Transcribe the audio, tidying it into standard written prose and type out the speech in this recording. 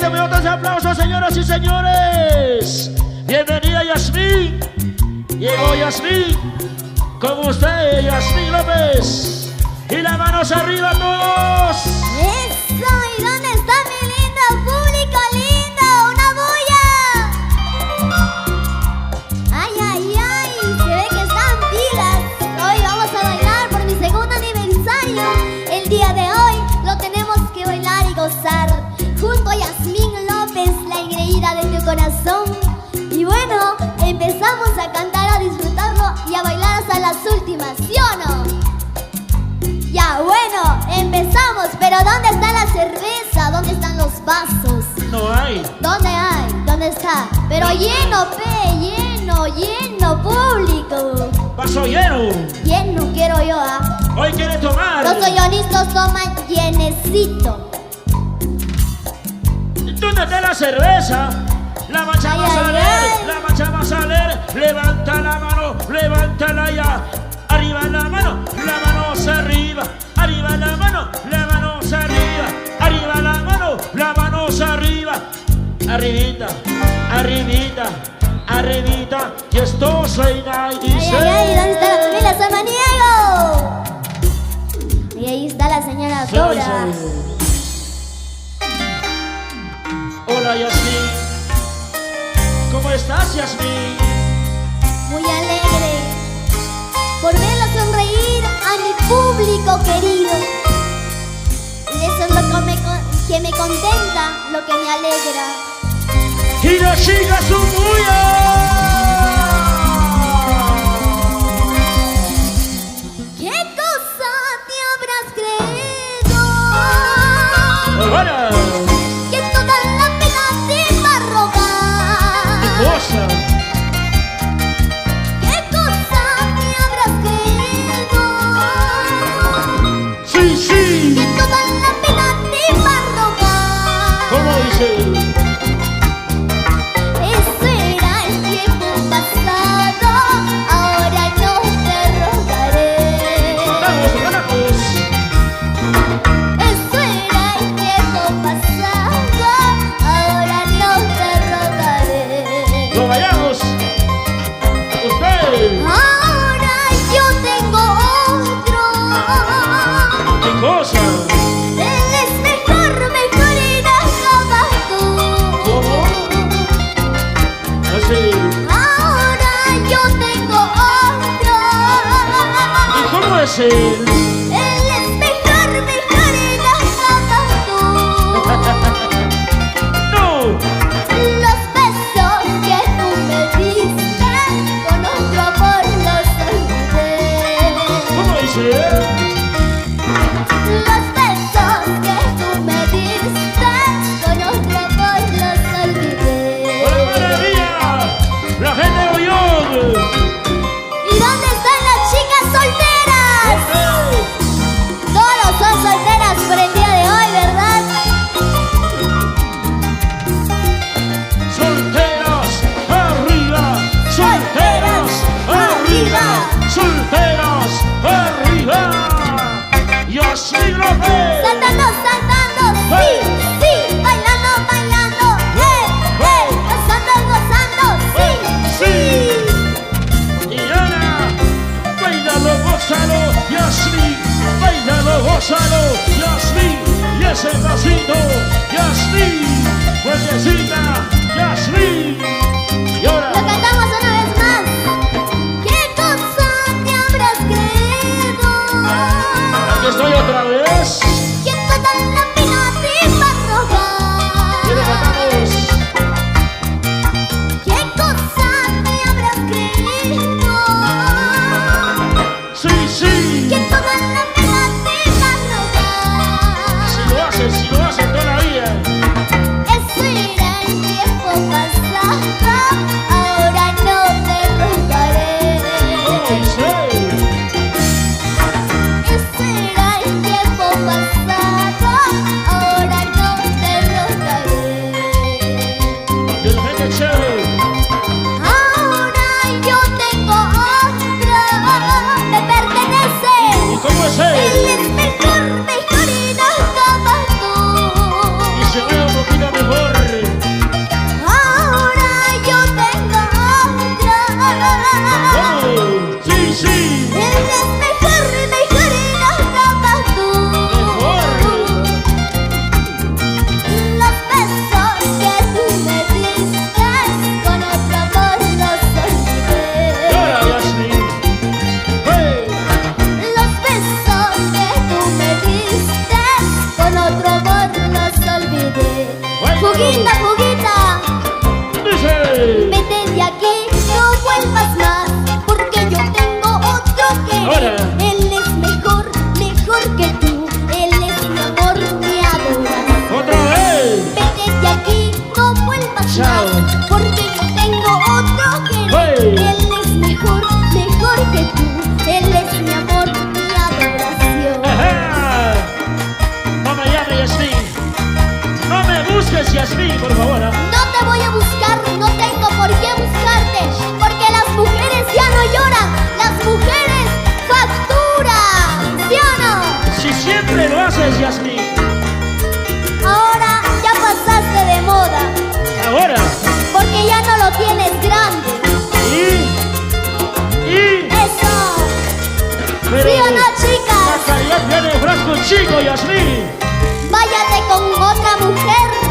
fuerte, muy otros aplausos, señoras y señores. Bienvenida Yasmín. Llegó Yasmín. Con usted, Yasmín López. Y las manos arriba todos. ¡Eso! ¿Y dónde está mi lindo público lindo? ¡Una bulla! ¡Ay, ay, ay! Se ve que están pilas. Hoy vamos a bailar por mi segundo aniversario. El día de hoy lo tenemos que bailar y gozar junto a Yasmín López, la engreída de tu corazón. Y bueno, empezamos a cantar, a disfrutarlo y a bailar hasta las últimas, ¿sí o no? Ya, bueno, empezamos. Pero ¿dónde está la cerveza? ¿Dónde están los vasos? No hay. ¿Dónde hay? ¿Dónde está? Pero lleno, lleno, público. Vaso lleno. Lleno quiero yo, ¿ah? Hoy quiere tomar. Los soyonistas toman llenecito. ¿Dónde está la cerveza? La mancha Ay, va a ay, salir, ay. la mancha va a salir. Levanta la mano, levántala ya. Arriba la mano hacia arriba. Arriba la mano hacia arriba. Arriba la mano hacia arriba. Arribita, arribita, arribita. Y esto suena y dice. Ay, ay, ay, ¿dónde está la familia Samaniego? Y ahí está la señora Dora. Hola Yasmín. ¿Cómo estás, Yasmín? Muy alegre por verlo sonreír a mi público querido. Eso es lo que me contenta, lo que me alegra. Y las chicas son ¿Qué cosa te habrás creído? Bueno, Que toda la pena te va a robar. cosa. ¿Qué cosa te habrás creído? Sí, sí. Que toda la pena te va a robar. ¿Cómo dice? Eso era el tiempo pasado, ahora no te rogaré. Vamos, vamos. Eso era el tiempo pasado, ahora no te rogaré. No vayamos. Usted. Ahora yo tengo otro. ¿Qué cosa? Él es mejor y no como tú. ¿Cómo? Así. Ahora yo tengo otro. ¿Y cómo es él? Él es mejor y no como tú. No. Los besos que tú me diste, con otro amor los olvidé. ¿Cómo dice? Los besos que tú me diste, con otro amor los olvidé. ¡Hola, maravilla! La gente de Ollón. ¿Y dónde están las chicas solteras? Todos son solteras por el día de hoy, ¿verdad? Solteras arriba, solteras arriba, solteras arriba. Yasmín López. Saltando, saltando, sí, sí, bailando, bailando, gozando, gozando, sí, sí. Y Ana, bailalo, gózalo, Yasmín, bailalo, gózalo, Yasmín. Y ese pasito, Yasmín, fuertecita, Yasmín. Y ahora. Lo cantamos una vez más. ¿Qué cosa te habrás creído? Aquí estoy otra vez. Que toda la pena te va a Y le robar. cantamos. ¿Qué cosa te habrás creído? Sí, sí. Que toda la pena te va a robar. Si lo haces toda la vida. Eso era el tiempo pasado, ahora no te rogaré. Sí. Eso era el tiempo pasado, ahora no te rogaré. Y la gente chévere. Ahora yo tengo otro, me pertenece. ¿Y Pero ¿Sí o no, chicas? la calidad viene de frasco chico, Yasmín. Váyate con otra mujer.